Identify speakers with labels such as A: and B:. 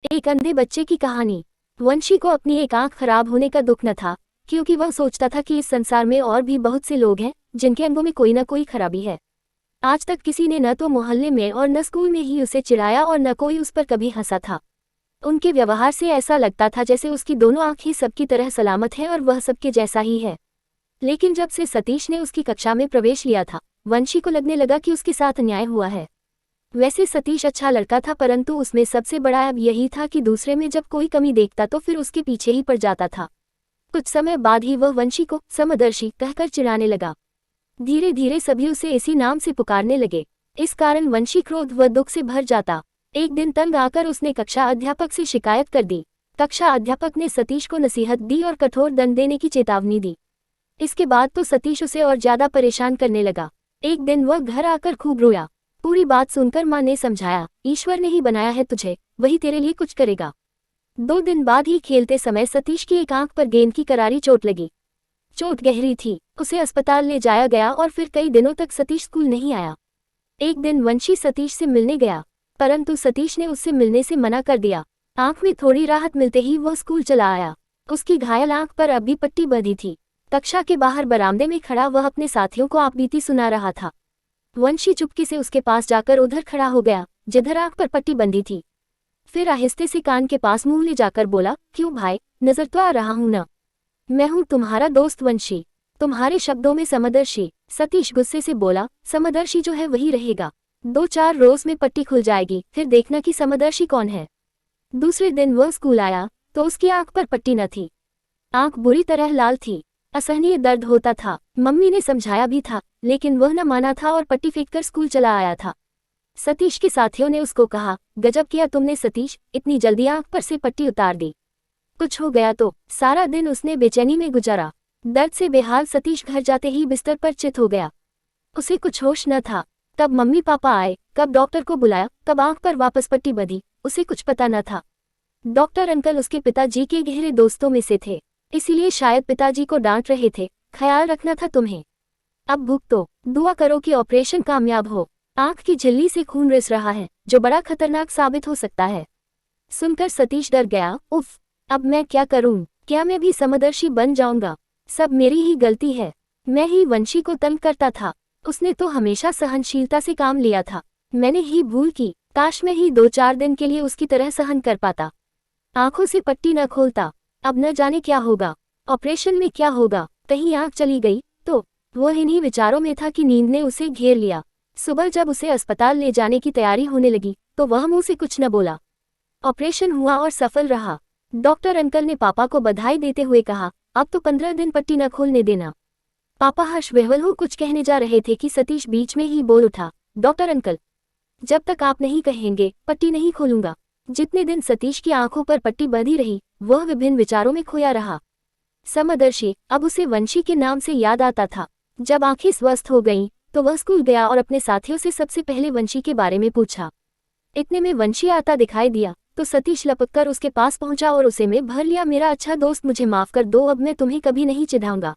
A: एक अंधे बच्चे की कहानी। वंशी को अपनी एक आंख खराब होने का दुख न था, क्योंकि वह सोचता था कि इस संसार में और भी बहुत से लोग हैं जिनके अंगों में कोई न कोई खराबी है। आज तक किसी ने न तो मोहल्ले में और न स्कूल में ही उसे चिढ़ाया और न कोई उस पर कभी हंसा था। उनके व्यवहार से ऐसा लगता था जैसे उसकी दोनों आंखें सबकी तरह सलामत हैं और वह सबके जैसा ही है। लेकिन जब से सतीश ने उसकी कक्षा में प्रवेश लिया था, वंशी को लगने लगा कि उसके साथ अन्याय हुआ है। वैसे सतीश अच्छा लड़का था, परंतु उसमें सबसे बड़ा अब यही था कि दूसरे में जब कोई कमी देखता तो फिर उसके पीछे ही पड़ जाता था। कुछ समय बाद ही वह वंशी को समदर्शी कहकर चिढ़ाने लगा। धीरे धीरे सभी उसे इसी नाम से पुकारने लगे। इस कारण वंशी क्रोध व दुख से भर जाता। एक दिन तंग आकर उसने कक्षा अध्यापक से शिकायत कर दी। कक्षा अध्यापक ने सतीश को नसीहत दी और कठोर दंड देने की चेतावनी दी। इसके बाद तो सतीश उसे और ज्यादा परेशान करने लगा। एक दिन वह घर आकर खूब रोया। पूरी बात सुनकर माँ ने समझाया, ईश्वर ने ही बनाया है तुझे, वही तेरे लिए कुछ करेगा। 2 दिन बाद ही खेलते समय सतीश की एक आंख पर गेंद की करारी चोट लगी। चोट गहरी थी, उसे अस्पताल ले जाया गया और फिर कई दिनों तक सतीश स्कूल नहीं आया। एक दिन वंशी सतीश से मिलने गया, परंतु सतीश ने उससे मिलने से मना कर दिया। आंख में थोड़ी राहत मिलते ही वह स्कूल चला आया। उसकी घायल आंख पर अब भी पट्टी बंधी थी। कक्षा के बाहर बरामदे में खड़ा वह अपने साथियों को आपबीती सुना रहा था। वंशी चुपके से उसके पास जाकर उधर खड़ा हो गया जिधर आंख पर पट्टी बंधी थी। फिर आहिस्ते से कान के पास मुंह ले जाकर बोला, क्यों भाई, नजर तो आ रहा हूं ना? मैं हूं तुम्हारा दोस्त वंशी, तुम्हारे शब्दों में समदर्शी। सतीश गुस्से से बोला, समदर्शी जो है वही रहेगा। 2-4 रोज में पट्टी खुल जाएगी, फिर देखना कि समदर्शी कौन है। दूसरे दिन वह स्कूल आया तो उसकी आंख पर पट्टी न थी। आंख बुरी तरह लाल थी, असहनीय दर्द होता था। मम्मी ने समझाया भी था, लेकिन वह न माना था और पट्टी फेंककर स्कूल चला आया था। सतीश के साथियों ने उसको कहा, गजब किया तुमने सतीश, इतनी जल्दी आंख पर से पट्टी उतार दी। कुछ हो गया तो? सारा दिन उसने बेचैनी में गुजारा। दर्द से बेहाल सतीश घर जाते ही बिस्तर पर चित हो गया। उसे कुछ होश न था। कब मम्मी पापा आए, कब डॉक्टर को बुलाया, कब आंख पर वापस पट्टी बंधी, उसे कुछ पता न था। डॉक्टर अंकल उसके पिताजी के गहरे दोस्तों में से थे, इसीलिए शायद पिताजी को डांट रहे थे, ख्याल रखना था तुम्हें। अब भुगतो, दुआ करो कि ऑपरेशन कामयाब हो। आंख की झिल्ली से खून रिस रहा है, जो बड़ा खतरनाक साबित हो सकता है। सुनकर सतीश डर गया। उफ, अब मैं क्या करूं? क्या मैं भी समदर्शी बन जाऊंगा? सब मेरी ही गलती है। मैं ही वंशी को तंग करता था। उसने तो हमेशा सहनशीलता से काम लिया था, मैंने ही भूल की। काश मैं ही 2-4 दिन के लिए उसकी तरह सहन कर पाता, आंखों से पट्टी न खोलता। अब न जाने क्या होगा, ऑपरेशन में क्या होगा, कहीं आंख चली गई तो। वह इन्हीं विचारों में था कि नींद ने उसे घेर लिया। सुबह जब उसे अस्पताल ले जाने की तैयारी होने लगी तो वह मुंह से कुछ न बोला। ऑपरेशन हुआ और सफल रहा। डॉक्टर अंकल ने पापा को बधाई देते हुए कहा, अब तो 15 दिन पट्टी न खोलने देना। पापा हर्ष विह्वल हो कुछ कहने जा रहे थे कि सतीश बीच में ही बोल उठा, डॉक्टर अंकल, जब तक आप नहीं कहेंगे पट्टी नहीं खोलूंगा। जितने दिन सतीश की आंखों पर पट्टी बंधी रही वह विभिन्न विचारों में खोया रहा। समदर्शी अब उसे वंशी के नाम से याद आता था। जब आंखें स्वस्थ हो गईं तो वह स्कूल गया और अपने साथियों से सबसे पहले वंशी के बारे में पूछा। इतने में वंशी आता दिखाई दिया तो सतीश लपक कर उसके पास पहुंचा और उसे में भर लिया, मेरा अच्छा दोस्त, मुझे माफ कर दो, अब मैं तुम्हें कभी नहीं चिढ़ाऊंगा।